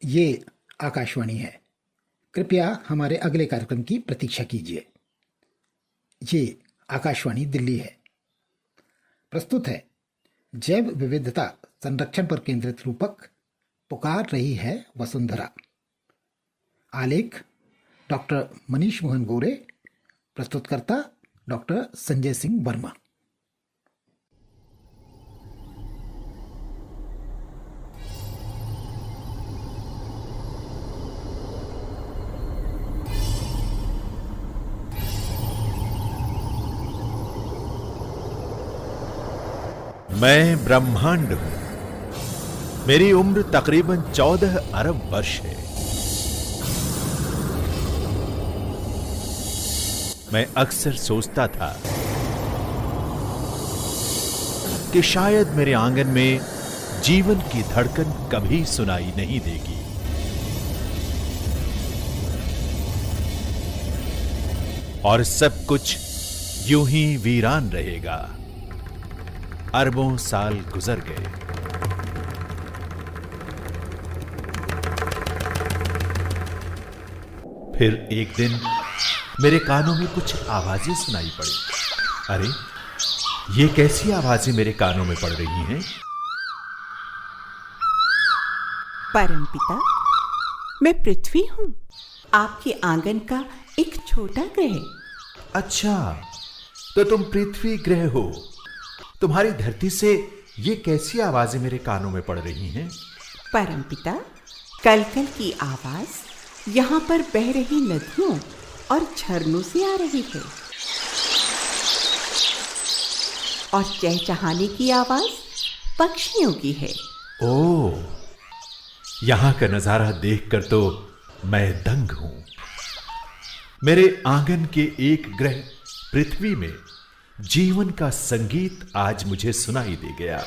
ये आकाशवाणी है। कृपया हमारे अगले कार्यक्रम की प्रतीक्षा कीजिए। ये आकाशवाणी दिल्ली है। प्रस्तुत है जैव विविधता संरक्षण पर केंद्रित रूपक पुकार रही है वसुंधरा। आलेख डॉक्टर मनीष मोहन गोरे। प्रस्तुतकर्ता डॉक्टर संजय सिंह वर्मा। मैं ब्रह्मांड हूं। मेरी उम्र तकरीबन 14 अरब वर्ष है। मैं अक्सर सोचता था कि शायद मेरे आंगन में जीवन की धड़कन कभी सुनाई नहीं देगी। और सब कुछ यूं ही वीरान रहेगा। अरबों साल गुजर गए। फिर एक दिन मेरे कानों में कुछ आवाजें सुनाई पड़ी। अरे, ये कैसी आवाजें मेरे कानों में पड़ रही हैं? परमपिता, मैं पृथ्वी हूं, आपके आंगन का एक छोटा ग्रह। अच्छा, तो तुम पृथ्वी ग्रह हो। तुम्हारी धरती से ये कैसी आवाजें मेरे कानों में पड़ रही हैं? परमपिता, कलकल की आवाज यहाँ पर बह रही नदियों और झरनों से आ रही है। और चहचहाने की आवाज पक्षियों की है। ओह, यहां का नजारा देखकर तो मैं दंग हूं। मेरे आंगन के एक ग्रह पृथ्वी में जीवन का संगीत आज मुझे सुनाई दे गया।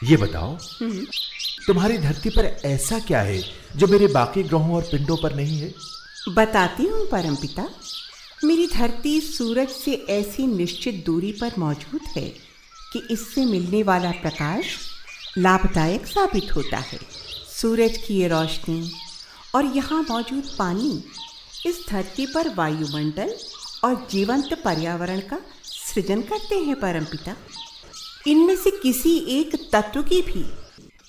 ये बताओ, तुम्हारी धरती पर ऐसा क्या है जो मेरे बाकी ग्रहों और पिंडों पर नहीं है? बताती हूँ परमपिता। मेरी धरती सूरज से ऐसी निश्चित दूरी पर मौजूद है कि इससे मिलने वाला प्रकाश लाभदायक साबित होता है। सूरज की ये रोशनी और यहाँ मौजूद पानी इस धरती पर वायुमंडल और जीवंत पर्यावरण का सृजन करते हैं परमपिता। इनमें से किसी एक तत्व की भी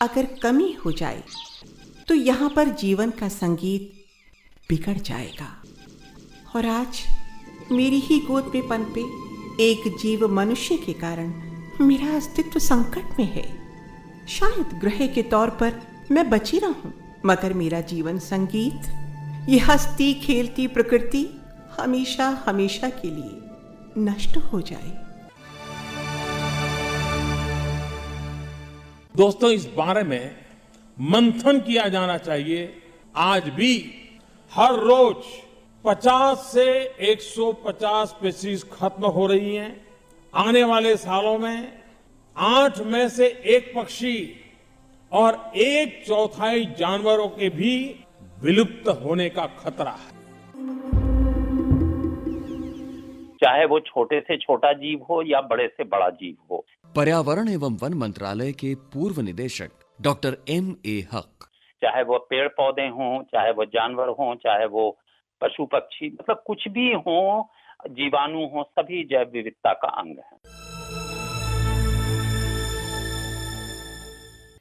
अगर कमी हो जाए तो यहाँ पर जीवन का संगीत बिगड़ जाएगा। और आज मेरी ही गोद में पनपे एक जीव मनुष्य के कारण मेरा अस्तित्व संकट में है। शायद ग्रह के तौर पर मैं बची रहूं, मगर मेरा जीवन संगीत, ये हंसती खेलती प्रकृति हमेशा हमेशा के लिए नष्ट हो जाए। दोस्तों, इस बारे में मंथन किया जाना चाहिए। आज भी हर रोज 50 से 150 स्पीशीज खत्म हो रही हैं। आने वाले सालों में 8 में से 1 पक्षी और 1/4 जानवरों के भी विलुप्त होने का खतरा है। चाहे वो छोटे से छोटा जीव हो या बड़े से बड़ा जीव हो। पर्यावरण एवं वन मंत्रालय के पूर्व निदेशक डॉक्टर M.A. हक। चाहे वो पेड़ पौधे हों, चाहे वो जानवर हों, चाहे वो पशु पक्षी, मतलब कुछ भी हो, जीवाणु हो, सभी जैव विविधता का अंग है।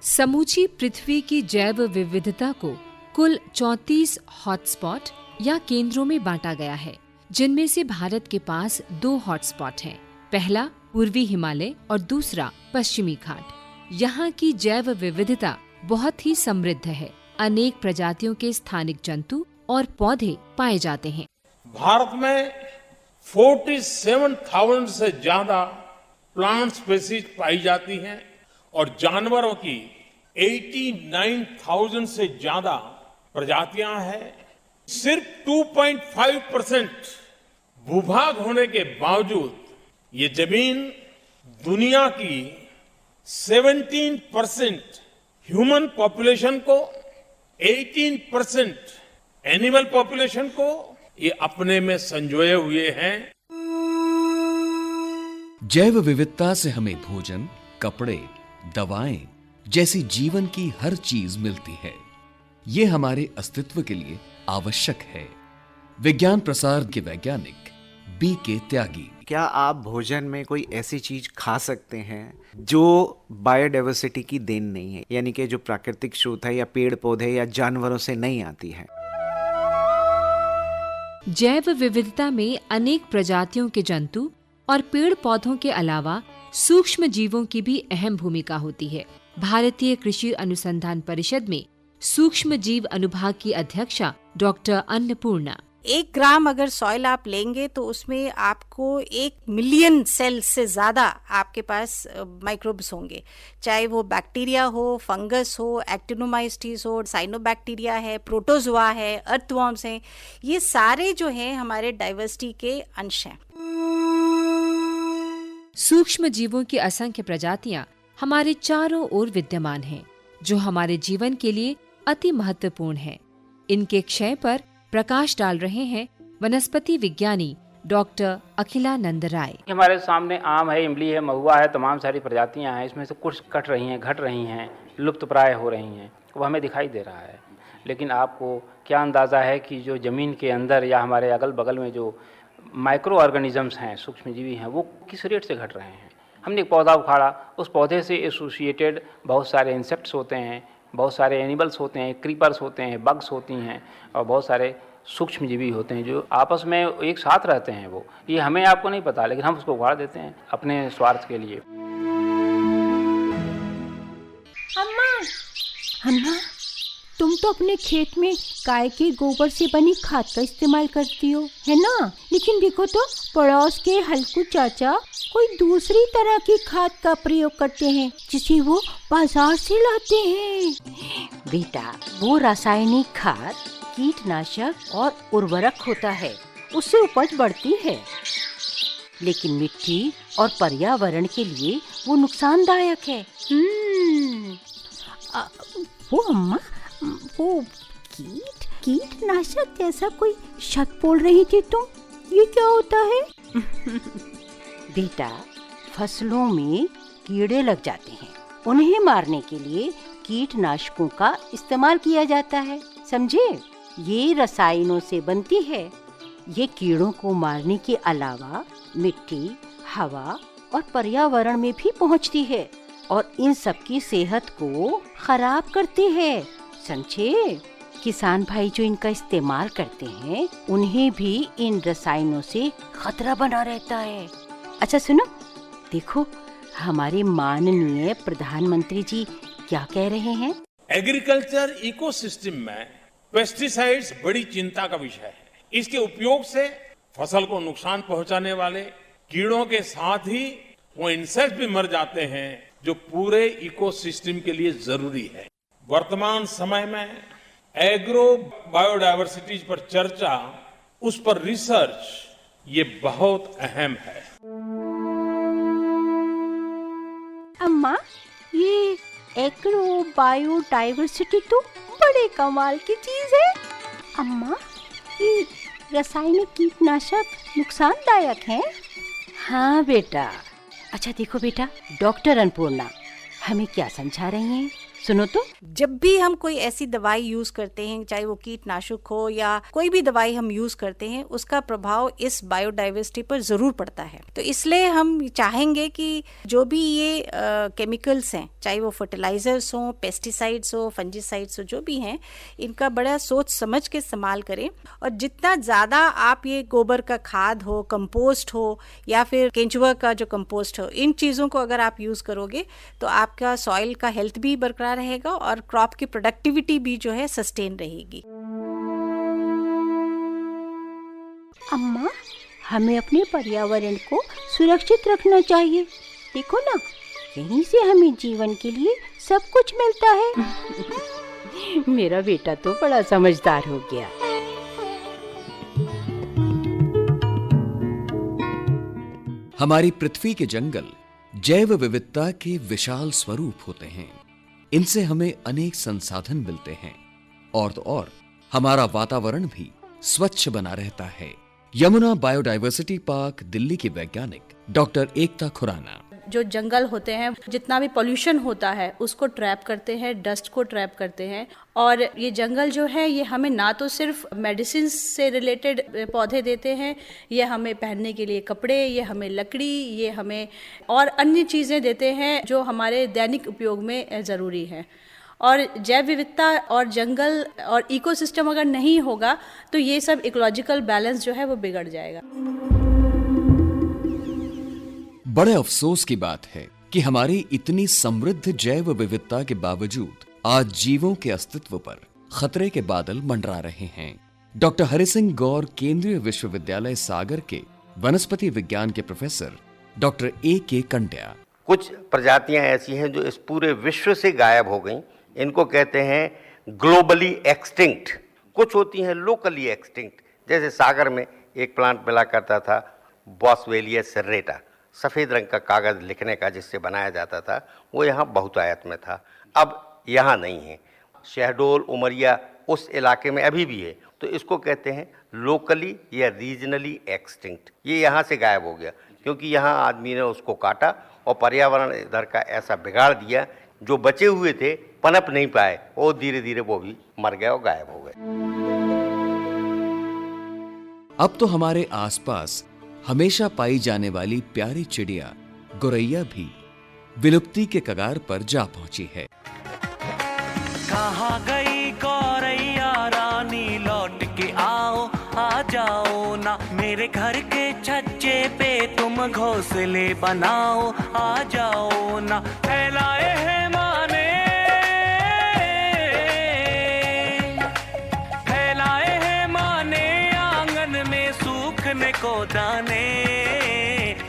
समूची पृथ्वी की जैव विविधता को कुल 34 हॉटस्पॉट या केंद्रों में बांटा गया है, जिनमें से भारत के पास 2 हॉटस्पॉट हैं। पहला पूर्वी हिमालय और दूसरा पश्चिमी घाट। यहाँ की जैव विविधता बहुत ही समृद्ध है। अनेक प्रजातियों के स्थानिक जंतु और पौधे पाए जाते हैं। भारत में 47,000 से ज्यादा प्लांट स्पीशीज पाई जाती हैं और जानवरों की 89,000 से ज्यादा प्रजातियां हैं। सिर्फ 2.5% भूभाग होने के बावजूद ये जमीन दुनिया की 17% ह्यूमन पॉपुलेशन को, 18% एनिमल पॉपुलेशन को ये अपने में संजोए हुए हैं। जैव विविधता से हमें भोजन, कपड़े, दवाएं जैसी जीवन की हर चीज मिलती है। ये हमारे अस्तित्व के लिए आवश्यक है। विज्ञान प्रसार के वैज्ञानिक B.K. त्यागी। क्या आप भोजन में कोई ऐसी चीज खा सकते हैं जो बायोडाइवर्सिटी की देन नहीं है, यानी कि जो प्राकृतिक स्रोत है या पेड़ पौधे या जानवरों से नहीं आती है? जैव विविधता में अनेक प्रजातियों के जंतु और पेड़ पौधों के अलावा सूक्ष्म जीवों की भी अहम भूमिका होती है। भारतीय कृषि अनुसंधान परिषद में सूक्ष्म जीव अनुभाग की अध्यक्षा डॉक्टर अन्नपूर्णा। 1 ग्राम अगर सॉइल आप लेंगे तो उसमें आपको 1 मिलियन सेल से ज्यादा आपके पास माइक्रोब्स होंगे, चाहे वो बैक्टीरिया हो, फंगस हो, एक्टिनोमाइसीट्स हो, साइनोबैक्टीरिया है, प्रोटोजोआ है, अर्थवॉर्म्स हैं। ये सारे जो हैं हमारे डाइवर्सिटी के अंश हैं। सूक्ष्म जीवों की असंख्य प्रजातियां हमारे चारों ओर विद्यमान हैं, जो हमारे जीवन के लिए अति महत्वपूर्ण है। इनके क्षय पर प्रकाश डाल रहे हैं वनस्पति विज्ञानी डॉक्टर अखिलानंद राय। हमारे सामने आम है, इमली है, महुआ है, तमाम सारी प्रजातियां हैं। इसमें से कुछ कट रही हैं, घट रही हैं, लुप्त प्राय हो रही हैं, वो हमें दिखाई दे रहा है। लेकिन आपको क्या अंदाज़ा है कि जो ज़मीन के अंदर या हमारे अगल बगल में जो माइक्रो ऑर्गेनिजम्स हैं, सूक्ष्मजीवी हैं, वो किस रेट से घट रहे हैं? हमने एक पौधा उखाड़ा, उस पौधे से एसोसिएटेड बहुत सारे इंसेक्ट्स होते हैं, बहुत सारे एनिमल्स होते हैं, क्रीपर्स होते हैं, बग्स होती हैं और बहुत सारे सूक्ष्मजीवी होते हैं जो आपस में एक साथ रहते हैं। वो ये हमें आपको नहीं पता, लेकिन हम उसको उखाड़ देते हैं अपने स्वार्थ के लिए। अम्मा, तुम तो अपने खेत में गाय के गोबर से बनी खाद का इस्तेमाल करती हो, है ना? लेकिन देखो तो पड़ोस के हल्कू चाचा कोई दूसरी तरह की खाद का प्रयोग करते हैं जिसे वो बाजार से लाते हैं। बेटा, वो रासायनिक खाद कीटनाशक और उर्वरक होता है, उससे उपज बढ़ती है, लेकिन मिट्टी और पर्यावरण के लिए वो नुकसानदायक है। वो अम्मा, वो कीटनाशक जैसा कोई शब्द बोल रही थी तुम, ये क्या होता है? बेटा, फसलों में कीड़े लग जाते हैं, उन्हें मारने के लिए कीटनाशकों का इस्तेमाल किया जाता है, समझे? ये रसायनों से बनती है। ये कीड़ों को मारने के अलावा मिट्टी, हवा और पर्यावरण में भी पहुंचती है और इन सब की सेहत को खराब करती है, समझे? किसान भाई जो इनका इस्तेमाल करते हैं उन्हें भी इन रसायनों से खतरा बना रहता है। अच्छा सुनो, देखो हमारे माननीय प्रधानमंत्री जी क्या कह रहे हैं। एग्रीकल्चर इकोसिस्टम में पेस्टिसाइड्स बड़ी चिंता का विषय है। इसके उपयोग से फसल को नुकसान पहुंचाने वाले कीड़ों के साथ ही वो इंसेक्ट भी मर जाते हैं जो पूरे इकोसिस्टम के लिए जरूरी है। वर्तमान समय में एग्रो बायोडायवर्सिटी पर चर्चा, उस पर रिसर्च, ये बहुत अहम है। अम्मा, ये एग्रो बायोडायवर्सिटी तो बड़े कमाल की चीज है। अम्मा, ये रासायनिक कीटनाशक नुकसानदायक हैं? हाँ बेटा। अच्छा देखो बेटा, डॉक्टर अन्नपूर्णा हमें क्या समझा रही हैं, सुनो तो। जब भी हम कोई ऐसी दवाई यूज करते हैं, चाहे वो कीटनाशक हो या कोई भी दवाई हम यूज करते हैं, उसका प्रभाव इस बायोडाइवर्सिटी पर जरूर पड़ता है। तो इसलिए हम चाहेंगे कि जो भी ये केमिकल्स हैं, चाहे वो फर्टिलाइजर्स हो, पेस्टिसाइड्स हो, फंजीसाइड्स हो, जो भी हैं, इनका बड़ा सोच समझ के इस्तेमाल करें। और जितना ज्यादा आप ये गोबर का खाद हो, कंपोस्ट हो या फिर केंचुआ का जो कंपोस्ट हो, इन चीजों को अगर आप यूज करोगे तो आपका सॉइल का हेल्थ भी बरकरार रहेगा और क्रॉप की प्रोडक्टिविटी भी जो है सस्टेन रहेगी। अम्मा, हमें अपने पर्यावरण को सुरक्षित रखना चाहिए। देखो ना, यहीं से हमें जीवन के लिए सब कुछ मिलता है। मेरा बेटा तो बड़ा समझदार हो गया। हमारी पृथ्वी के जंगल जैव विविधता के विशाल स्वरूप होते हैं। इनसे हमें अनेक संसाधन मिलते हैं और तो और हमारा वातावरण भी स्वच्छ बना रहता है। यमुना बायोडायवर्सिटी पार्क दिल्ली की वैज्ञानिक डॉक्टर एकता खुराना। जो जंगल होते हैं, जितना भी पोल्यूशन होता है उसको ट्रैप करते हैं, डस्ट को ट्रैप करते हैं। और ये जंगल जो है ये हमें ना तो सिर्फ मेडिसिन से रिलेटेड पौधे देते हैं, ये हमें पहनने के लिए कपड़े, ये हमें लकड़ी, ये हमें और अन्य चीज़ें देते हैं जो हमारे दैनिक उपयोग में ज़रूरी है। और जैव विविधता और जंगल और इकोसिस्टम अगर नहीं होगा तो ये सब इकोलॉजिकल बैलेंस जो है वो बिगड़ जाएगा। बड़े अफसोस की बात है कि हमारी इतनी समृद्ध जैव विविधता के बावजूद आज जीवों के अस्तित्व पर खतरे के बादल मंडरा रहे हैं। डॉक्टर हरि सिंह गौर केंद्रीय विश्वविद्यालय सागर के वनस्पति विज्ञान के प्रोफेसर डॉक्टर A.K. कंड्या। कुछ प्रजातियां ऐसी हैं जो इस पूरे विश्व से गायब हो गई, इनको कहते हैं ग्लोबली एक्सटिंक्ट। कुछ होती हैं लोकली एक्सटिंक्ट, जैसे सागर में एक प्लांट मिला करता था बॉसवेलिया सर्रेटा, सफ़ेद रंग का कागज़ लिखने का जिससे बनाया जाता था, वो यहाँ बहुतायत में था, अब यहाँ नहीं है। शहडोल उमरिया उस इलाके में अभी भी है, तो इसको कहते हैं लोकली या रीजनली एक्सटिंक्ट। ये यहाँ से गायब हो गया क्योंकि यहाँ आदमी ने उसको काटा और पर्यावरण इधर का ऐसा बिगाड़ दिया, जो बचे हुए थे पनप नहीं पाए और धीरे धीरे वो भी मर गए और गायब हो गए। अब तो हमारे आसपास हमेशा पाई जाने वाली प्यारी चिड़िया गोरैया भी विलुप्ति के कगार पर जा पहुंची है। कहाँ गई गौरैया रानी, लौट के आओ, आ जाओ ना मेरे घर के छज्जे पे तुम घोंसले बनाओ, आ जाओ ना। फैलाए हैं माने, फैलाए हैं माने आंगन में सूखने को दाने,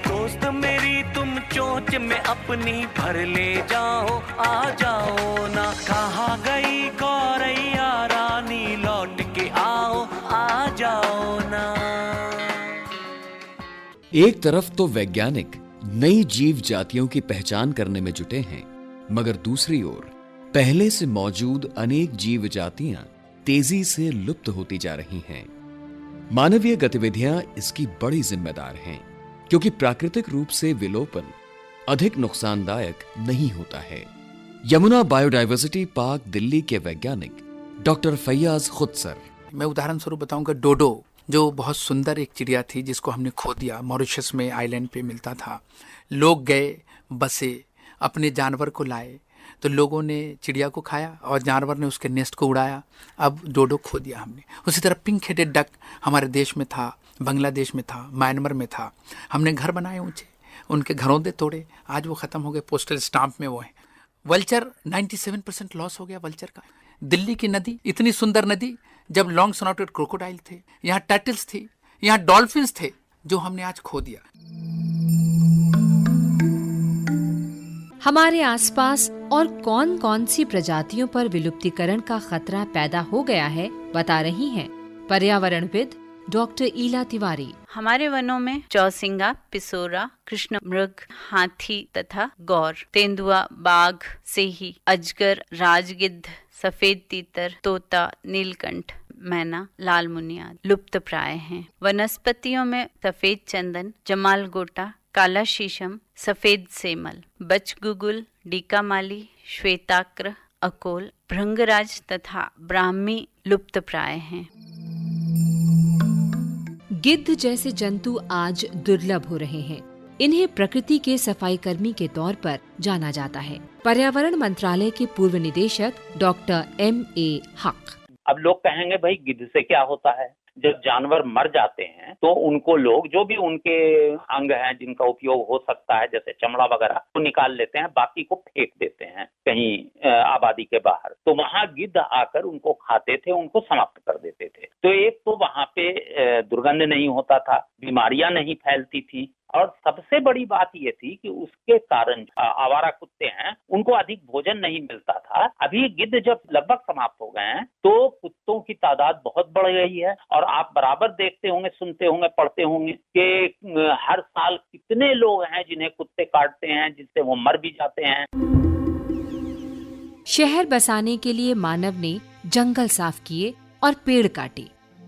दोस्त मेरी तुम चोंच में अपनी भर ले जाओ, आ जाओ ना। कहाँ गई गौरैया रानी, लौट के आओ, आ जाओ ना। एक तरफ तो वैज्ञानिक नई जीव जातियों की पहचान करने में जुटे हैं, मगर दूसरी ओर पहले से मौजूद अनेक जीव जातियां तेजी से लुप्त होती जा रही हैं। मानवीय गतिविधियां इसकी बड़ी जिम्मेदार हैं, क्योंकि प्राकृतिक रूप से विलोपन अधिक नुकसानदायक नहीं होता है। यमुना बायोडायवर्सिटी पार्क दिल्ली के वैज्ञानिक डॉक्टर फैयाज खुदसर। मैं उदाहरण स्वरूप बताऊंगा, डोडो जो बहुत सुंदर एक चिड़िया थी जिसको हमने खो दिया, मॉरिशस में आइलैंड पे मिलता था। लोग गए, बसे, अपने जानवर को लाए, तो लोगों ने चिड़िया को खाया और जानवर ने उसके नेस्ट को उड़ाया। अब डोडो खो दिया हमने। उसी तरह पिंक हेडेड डक हमारे देश में था, बांग्लादेश में था, म्यांमार में था। हमने घर बनाए ऊंचे, उनके घरों दे तोड़े, आज वो ख़त्म हो गए, पोस्टल स्टाम्प में वो हैं। वल्चर 97% लॉस हो गया वल्चर का। दिल्ली की नदी, इतनी सुंदर नदी, जब लॉन्ग स्नॉटेड क्रोकोडाइल थे, यहाँ टर्टल्स थी, यहाँ डॉल्फिन्स थे, जो हमने आज खो दिया। हमारे आसपास और कौन कौन सी प्रजातियों पर विलुप्तीकरण का खतरा पैदा हो गया है, बता रही हैं पर्यावरणविद डॉक्टर ईला तिवारी। हमारे वनों में चौसिंगा, पिसोरा, कृष्ण मृग, हाथी तथा गौर, तेंदुआ, बाघ, सेही, अजगर, राजगिद्ध, सफेद तीतर, तोता, नीलकंठ, मैना, लाल मुनिया लुप्त प्राय हैं। वनस्पतियों में सफेद चंदन, जमाल गोटा, काला शीशम, सफेद सेमल, बचगुगुल, डीकामाली, श्वेताक्र, अकोल, भृंगराज तथा ब्राह्मी लुप्त प्राय हैं। गिद्ध जैसे जंतु आज दुर्लभ हो रहे हैं। इन्हें प्रकृति के सफाई कर्मी के तौर पर जाना जाता है। पर्यावरण मंत्रालय के पूर्व निदेशक डॉक्टर M.A. हक। अब लोग कहेंगे भाई गिद्ध से क्या होता है? जब जानवर मर जाते हैं तो उनको लोग जो भी उनके अंग हैं जिनका उपयोग हो सकता है, जैसे चमड़ा वगैरह, तो निकाल लेते हैं, बाकी को फेंक देते हैं कहीं आबादी के बाहर। तो वहां गिद्ध आकर उनको खाते थे, उनको समाप्त कर देते थे। तो एक तो वहां पे दुर्गंध नहीं होता था, बीमारियां नहीं फैलती थी, और सबसे बड़ी बात ये थी कि उसके कारण आवारा कुत्ते हैं उनको अधिक भोजन नहीं मिलता था। अभी गिद्ध जब लगभग समाप्त हो गए हैं तो कुत्तों की तादाद बहुत बढ़ गई है, और आप बराबर देखते होंगे, सुनते होंगे, पढ़ते होंगे कि हर साल कितने लोग हैं जिन्हें कुत्ते काटते हैं, जिससे वो मर भी जाते हैं। शहर बसाने के लिए मानव ने जंगल साफ किए और पेड़ काटे,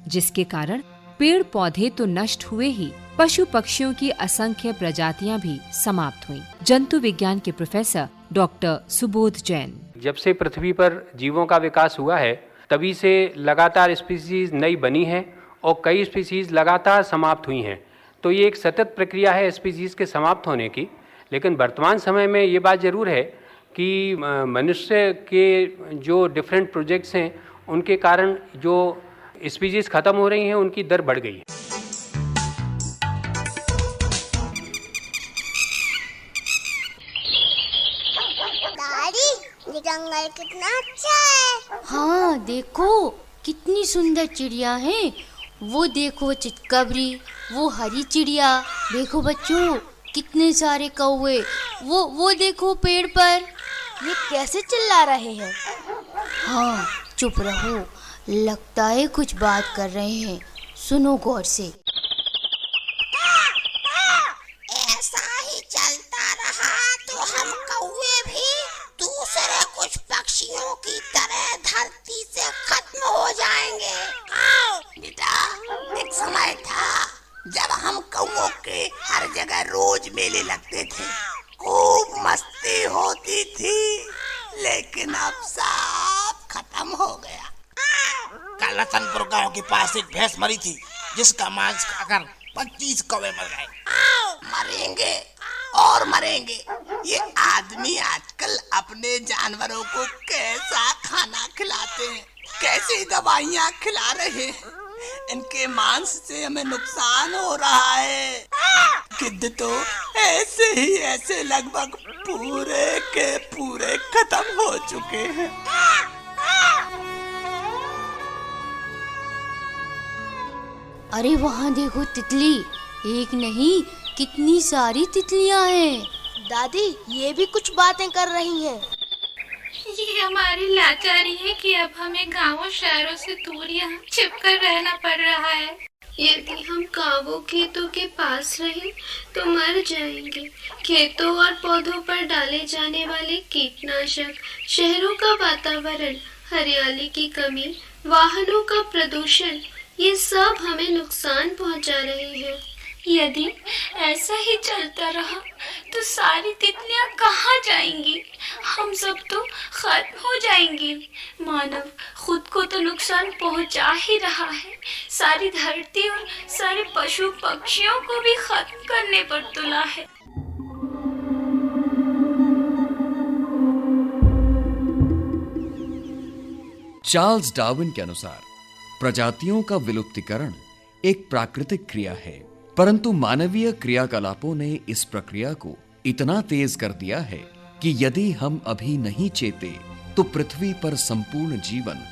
जिसके कारण पेड़ पौधे तो नष्ट हुए ही, पशु पक्षियों की असंख्य प्रजातियां भी समाप्त हुईं। जंतु विज्ञान के प्रोफेसर डॉक्टर सुबोध जैन। जब से पृथ्वी पर जीवों का विकास हुआ है, तभी से लगातार स्पीसीज नई बनी है और कई स्पीसीज लगातार समाप्त हुई हैं। तो ये एक सतत प्रक्रिया है स्पीसीज के समाप्त होने की। लेकिन वर्तमान समय में ये बात ज़रूर है कि मनुष्य के जो डिफरेंट प्रोजेक्ट्स हैं, उनके कारण जो स्पीसीज खत्म हो रही हैं, उनकी दर बढ़ गई है। दादी, जंगल कितना अच्छा है। हाँ, देखो कितनी सुंदर चिड़िया हैं। वो देखो चितकबरी, वो हरी चिड़िया, देखो बच्चों कितने सारे कौवे, वो देखो पेड़ पर। ये कैसे चिल्ला रहे हैं? हाँ, चुप रहो, लगता है कुछ बात कर रहे हैं, सुनो गौर से। ऐसा ही चलता रहा तो हम कौवे भी दूसरे कुछ पक्षियों की तरह धरती से खत्म हो जाएंगे। बेटा, एक समय था जब हम कौवों के हर जगह रोज मेले लगते थे, खूब मस्ती होती थी, लेकिन अब सब खत्म हो गया। कल रतनपुर गांव के पास एक भैंस मरी थी, जिसका मांस खाकर 25 कौवे मर गए। मरेंगे और मरेंगे। ये आदमी आजकल अपने जानवरों को कैसा खाना खिलाते हैं, कैसी दवाइयाँ खिला रहे हैं, इनके मांस से हमें नुकसान हो रहा है। गिद्ध तो ऐसे लगभग पूरे के पूरे खत्म हो चुके हैं। अरे वहाँ देखो तितली, एक नहीं कितनी सारी तितलियाँ हैं। दादी, ये भी कुछ बातें कर रही हैं। ये हमारी लाचारी है कि अब हमें गांवों शहरों से दूर यहाँ छिपकर रहना पड़ रहा है। यदि हम गांवों खेतों के पास रहें तो मर जाएंगे। खेतों और पौधों पर डाले जाने वाले कीटनाशक, शहरों का वातावरण, हरियाली की कमी, वाहनों का प्रदूषण, ये सब हमें नुकसान पहुंचा रहे हैं। यदि ऐसा ही चलता रहा तो सारी तितलियां कहाँ जाएंगी? हम सब तो खत्म हो जाएंगे। मानव खुद को तो नुकसान पहुंचा ही रहा है, सारी धरती और सारे पशु पक्षियों को भी खत्म करने पर तुला है। चार्ल्स डार्विन के अनुसार प्रजातियों का विलुप्तीकरण एक प्राकृतिक क्रिया है, परंतु मानवीय क्रियाकलापों ने इस प्रक्रिया को इतना तेज कर दिया है कि यदि हम अभी नहीं चेते तो पृथ्वी पर संपूर्ण जीवन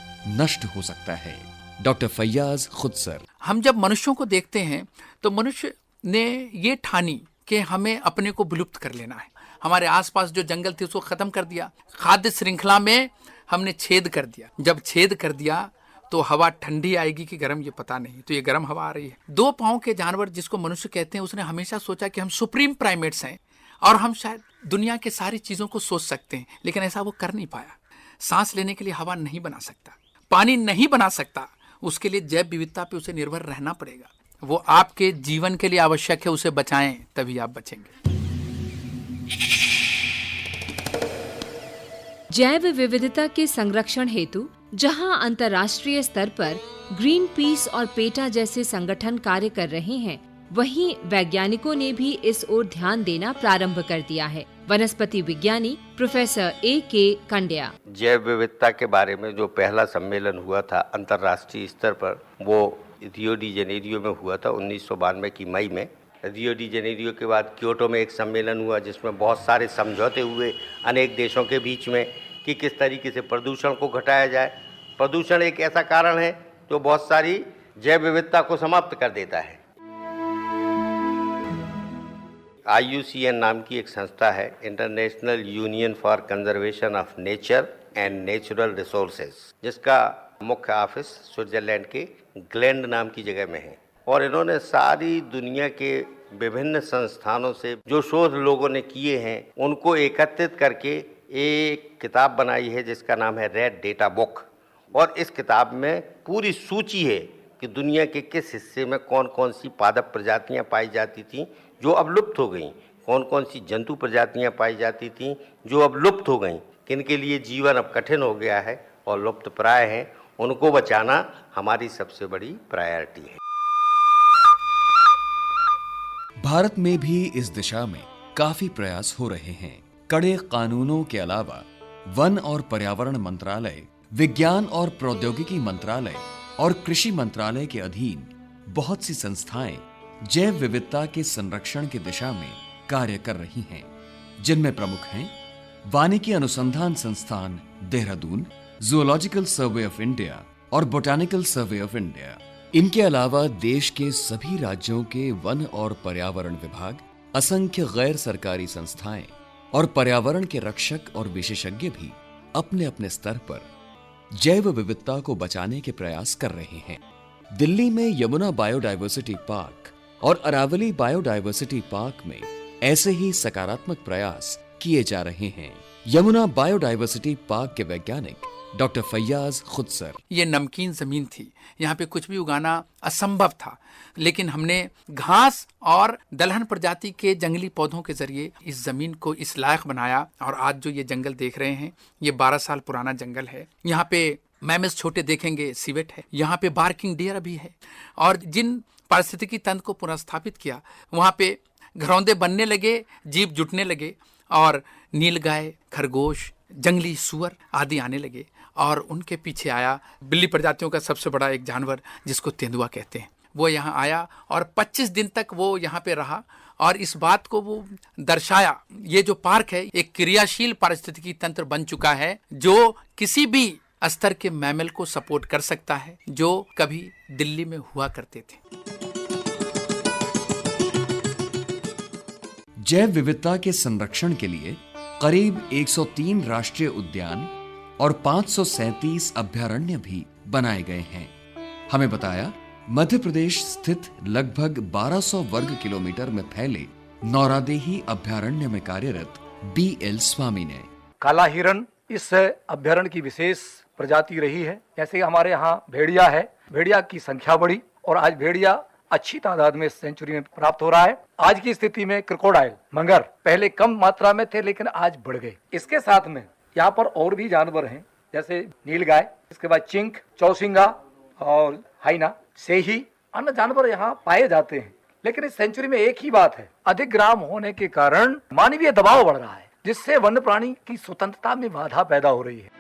नष्ट हो सकता है। डॉक्टर फैयाज खुदसर। हम जब मनुष्यों को देखते हैं तो मनुष्य ने ये ठानी कि हमें अपने को विलुप्त कर लेना है। हमारे आसपास जो जंगल थे उसको खत्म कर दिया, खाद्य श्रृंखला में हमने छेद कर दिया। जब छेद कर दिया तो हवा ठंडी आएगी कि गर्म, ये पता नहीं, तो ये गर्म हवा आ रही है। 2 पांव के जानवर जिसको मनुष्य कहते हैं, उसने हमेशा सोचा कि हम सुप्रीम प्राइमेट्स हैं और हम शायद दुनिया के सारी चीजों को सोच सकते हैं, लेकिन ऐसा वो कर नहीं पाया। सांस लेने के लिए हवा नहीं बना सकता, पानी नहीं बना सकता, उसके लिए जैव विविधता पे उसे निर्भर रहना पड़ेगा। वो आपके जीवन के लिए आवश्यक है, उसे बचाएं तभी आप बचेंगे। जैव विविधता के संरक्षण हेतु जहां अंतर्राष्ट्रीय स्तर पर ग्रीन पीस और पेटा जैसे संगठन कार्य कर रहे हैं, वहीं वैज्ञानिकों ने भी इस ओर ध्यान देना प्रारंभ कर दिया है। वनस्पति विज्ञानी प्रोफेसर A.K. कंड्या। जैव विविधता के बारे में जो पहला सम्मेलन हुआ था अंतर्राष्ट्रीय स्तर पर, वो रियो डी जेनेरियो में हुआ था 1992 की मई में। रियो डी जेनेरियो के बाद क्योटो में एक सम्मेलन हुआ जिसमें बहुत सारे समझौते हुए अनेक देशों के बीच में कि किस तरीके से प्रदूषण को घटाया जाए। प्रदूषण एक ऐसा कारण है जो बहुत सारी जैव विविधता को समाप्त कर देता है। IUCN नाम की एक संस्था है, international union for conservation of nature and natural resources, जिसका मुख्य ऑफिस स्विट्जरलैंड के ग्लैंड नाम की जगह में है। और इन्होंने सारी दुनिया के विभिन्न संस्थानों से जो शोध लोगों ने किए हैं उनको एकत्रित करके एक किताब बनाई है जिसका नाम है रेड डेटा बुक। और इस किताब में पूरी सूची है कि दुनिया के किस हिस्से में कौन कौन सी पादप प्रजातियां पाई जाती थीं जो अब लुप्त हो गईं, कौन कौन सी जंतु प्रजातियां पाई जाती थीं जो अब लुप्त हो गईं, किनके लिए जीवन अब कठिन हो गया है और लुप्त प्राय हैं, उनको बचाना हमारी सबसे बड़ी प्रायोरिटी है। भारत में भी इस दिशा में काफी प्रयास हो रहे हैं। कड़े कानूनों के अलावा वन और पर्यावरण मंत्रालय, विज्ञान और प्रौद्योगिकी मंत्रालय और कृषि मंत्रालय के अधीन बहुत सी संस्थाएं जैव विविधता के संरक्षण की दिशा में कार्य कर रही हैं, जिनमें प्रमुख हैं वानिकी अनुसंधान संस्थान Dehradun, zoological survey of India और बोटानिकल सर्वे ऑफ इंडिया। इनके अलावा देश के सभी राज्यों के वन और पर्यावरण विभाग, असंख्य गैर सरकारी संस्थाएं और पर्यावरण के रक्षक और विशेषज्ञ भी अपने अपने स्तर पर जैव विविधता को बचाने के प्रयास कर रहे हैं। दिल्ली में यमुना बायोडायवर्सिटी पार्क और अरावली बायोडायवर्सिटी पार्क में ऐसे ही सकारात्मक प्रयास किए जा रहे हैं। यमुना बायोडायवर्सिटी पार्क के वैज्ञानिक डॉक्टर फैयाज खुदसर। ये नमकीन जमीन थी, यहाँ पे कुछ भी उगाना असंभव था, लेकिन हमने घास और दलहन प्रजाति के जंगली पौधों के जरिए इस जमीन को इस लायक बनाया। और आज जो ये जंगल देख रहे हैं, ये 12 साल पुराना जंगल है। यहाँ पे मैमल्स छोटे देखेंगे, सिवेट है, यहाँ पे बार्किंग डियर भी है। और जिन पारिस्थितिकी तंत्र को पुनर्स्थापित किया, वहाँ पे घरौंदे बनने लगे, जीव जुटने लगे और नीलगाय, खरगोश, जंगली सुअर आदि आने लगे। और उनके पीछे आया बिल्ली प्रजातियों का सबसे बड़ा एक जानवर जिसको तेंदुआ कहते हैं, वो यहाँ आया और 25 दिन तक वो यहाँ पे रहा। और इस बात को वो दर्शाया, ये जो पार्क है एक क्रियाशील पारिस्थितिकी तंत्र बन चुका है जो किसी भी स्तर के मैमल को सपोर्ट कर सकता है, जो कभी दिल्ली में हुआ करते थे। जैव विविधता के संरक्षण के लिए करीब 103 राष्ट्रीय उद्यान और 537 अभयारण्य भी बनाए गए हैं। हमें बताया मध्य प्रदेश स्थित लगभग 1200 वर्ग किलोमीटर में फैले नौरादेही अभयारण्य में कार्यरत BL स्वामी ने। काला हिरण इस अभयारण्य की विशेष प्रजाति रही है। जैसे हमारे यहाँ भेड़िया है, भेड़िया की संख्या बढ़ी और आज भेड़िया अच्छी तादाद में सेंचुरी में प्राप्त हो रहा है। आज की स्थिति में क्रोकोडाइल, मगर पहले कम मात्रा में थे लेकिन आज बढ़ गए। इसके साथ में यहाँ पर और भी जानवर हैं, जैसे नीलगाय, इसके बाद चिंक, चौसिंगा और हाइना, सेही, अन्य जानवर यहाँ पाए जाते हैं। लेकिन इस सेंचुरी में एक ही बात है, अधिक ग्राम होने के कारण मानवीय दबाव बढ़ रहा है, जिससे वन्य प्राणी की स्वतंत्रता में बाधा पैदा हो रही है।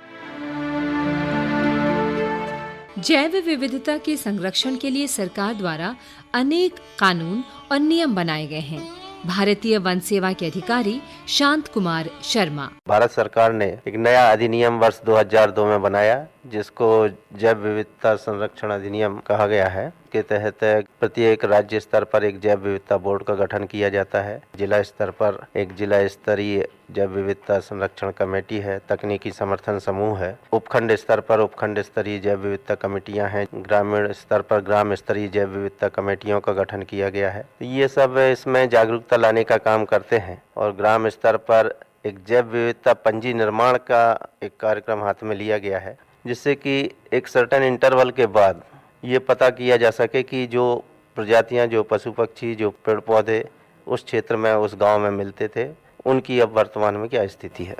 जैव विविधता के संरक्षण के लिए सरकार द्वारा अनेक कानून और नियम बनाए गए हैं। भारतीय वन सेवा के अधिकारी शांत कुमार शर्मा। भारत सरकार ने एक नया अधिनियम वर्ष 2002 में बनाया, जिसको जैव विविधता संरक्षण अधिनियम कहा गया है। के तहत प्रत्येक राज्य स्तर पर एक जैव विविधता बोर्ड का गठन किया जाता है। जिला स्तर पर एक जिला स्तरीय जैव विविधता संरक्षण कमेटी है, तकनीकी समर्थन समूह है। उपखंड स्तर पर उपखंड स्तरीय जैव विविधता कमेटियां हैं। ग्रामीण स्तर पर ग्राम स्तरीय जैव विविधता कमेटियों का गठन किया गया है। ये सब इसमें जागरूकता लाने का काम करते हैं। और ग्राम स्तर पर एक जैव विविधता पंजी निर्माण का एक कार्यक्रम हाथ में लिया गया है, जिससे कि एक सर्टेन इंटरवल के बाद ये पता किया जा सके कि जो प्रजातियां, जो पशु पक्षी, जो पेड़ पौधे उस क्षेत्र में, उस गांव में मिलते थे, उनकी अब वर्तमान में क्या स्थिति है।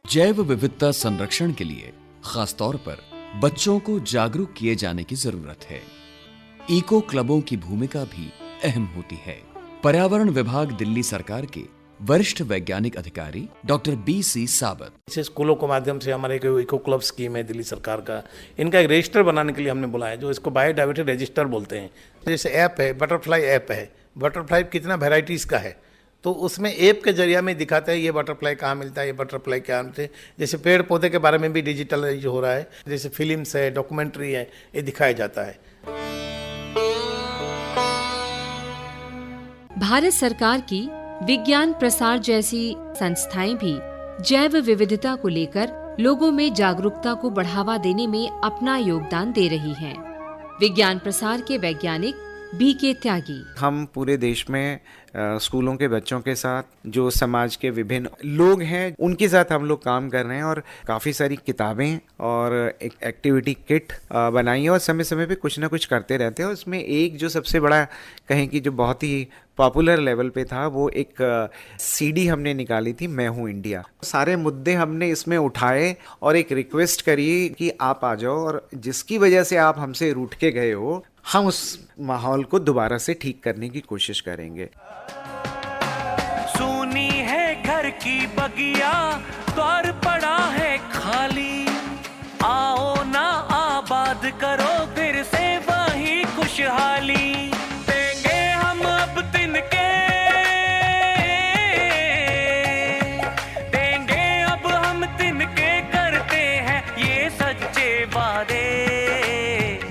जैव विविधता संरक्षण के लिए खासतौर पर बच्चों को जागरूक किए जाने की जरूरत है। इको क्लबों की भूमिका भी अहम होती है। पर्यावरण विभाग दिल्ली सरकार के वरिष्ठ वैज्ञानिक अधिकारी डॉक्टर BC साबत। इसे स्कूलों के माध्यम से हमारे एक इको क्लब स्कीम है दिल्ली सरकार का, इनका एक रजिस्टर बनाने के लिए हमने बुलाया, जो इसको बायोडाइवर्सिटी रजिस्टर बोलते हैं। जैसे ऐप है, बटरफ्लाई ऐप है, बटरफ्लाई कितना वेराइटीज़ का है, तो उसमें ऐप के जरिए में दिखाता है ये बटरफ्लाई कहाँ मिलता है, ये बटरफ्लाई क्या मिलते हैं। जैसे पेड़ पौधे के बारे में भी डिजिटलाइज हो रहा है, जैसे फिल्म्स है, डॉक्यूमेंट्री है, ये दिखाया जाता है। भारत सरकार की विज्ञान प्रसार जैसी संस्थाएं भी जैव विविधता को लेकर लोगों में जागरूकता को बढ़ावा देने में अपना योगदान दे रही हैं। विज्ञान प्रसार के वैज्ञानिक BK त्यागी। हम पूरे देश में स्कूलों के बच्चों के साथ, जो समाज के विभिन्न लोग हैं, उनके साथ हम लोग काम कर रहे हैं और काफ़ी सारी किताबें और एक एक्टिविटी किट बनाई है और समय समय पे कुछ ना कुछ करते रहते हैं। और उसमें एक जो सबसे बड़ा कहें कि जो बहुत ही पॉपुलर लेवल पे था, वो एक CD हमने निकाली थी, मैं हूँ इंडिया। सारे मुद्दे हमने इसमें उठाए और एक रिक्वेस्ट करी कि आप आ जाओ, और जिसकी वजह से आप हमसे रूठ के गए हो, हम उस माहौल को दोबारा से ठीक करने की कोशिश करेंगे। सुनी है घर की बगिया, द्वार पड़ा है खाली, आओ ना आबाद करो फिर से वही खुशहाली। देंगे हम अब तिनके, देंगे अब हम तिनके, करते हैं ये सच्चे वादे।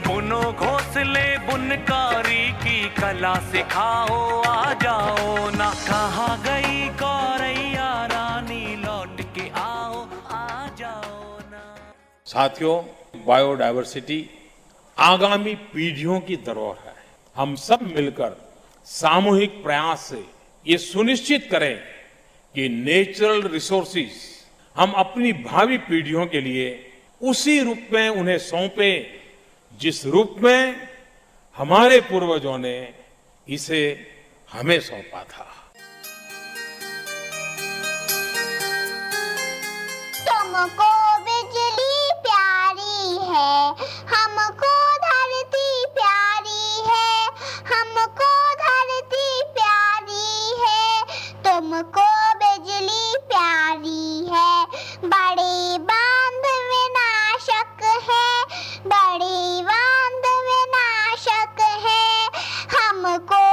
बुनो घोंसले बुनकारी की कला सिखाओ, आ जाओ ना। कहाँ गई गौरैया रानी, लौट के आओ, आ जाओ ना। साथियों, बायोडायवर्सिटी आगामी पीढ़ियों की धरोहर है। हम सब मिलकर सामूहिक प्रयास से ये सुनिश्चित करें कि नेचुरल रिसोर्सेज हम अपनी भावी पीढ़ियों के लिए उसी रूप में उन्हें सौंपें जिस रूप में हमारे पूर्वजों ने इसे हमें सौंपा था। तुमको बिजली प्यारी है, हमको धरती प्यारी है, हमको धरती प्यारी है, तुमको बिजली प्यारी है। बड़े बांध विनाशक है, बड़े बांध विनाशक है, हमको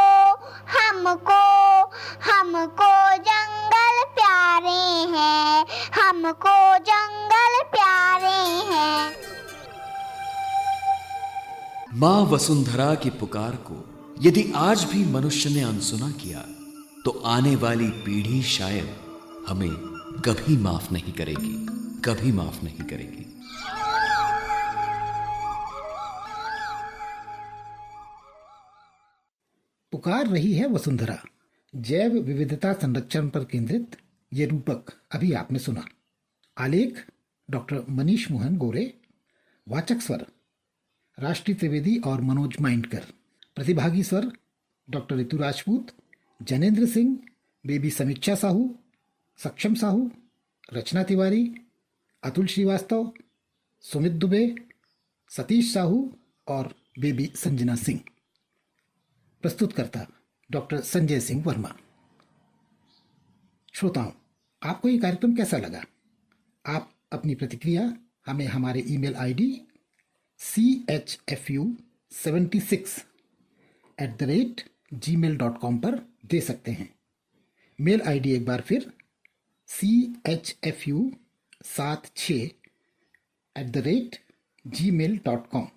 हमको हमको जंगल प्यारे हैं, हमको जंगल प्यारे हैं। मां वसुंधरा की पुकार को यदि आज भी मनुष्य ने अनसुना किया, तो आने वाली पीढ़ी शायद हमें कभी माफ नहीं करेगी, कभी माफ नहीं करेगी। पुकार रही है वसुंधरा, जैव विविधता संरक्षण पर केंद्रित ये रूपक अभी आपने सुना। आलेख डॉक्टर मनीष मोहन गोरे, वाचक स्वर राष्ट्रीय त्रिवेदी और मनोज माइंडकर, प्रतिभागी स्वर डॉक्टर ऋतु राजपूत, जनेन्द्र सिंह, बेबी समीक्षा साहू, सक्षम साहू, रचना तिवारी, अतुल श्रीवास्तव, सुमित दुबे, सतीश साहू और बेबी संजना सिंह। प्रस्तुतकर्ता डॉक्टर संजय सिंह वर्मा। श्रोताओं, आपको ये कार्यक्रम कैसा लगा? आप अपनी प्रतिक्रिया हमें हमारे ईमेल आईडी chfu76@gmail.com पर दे सकते हैं। मेल आईडी एक बार फिर chfu76@gmail.com।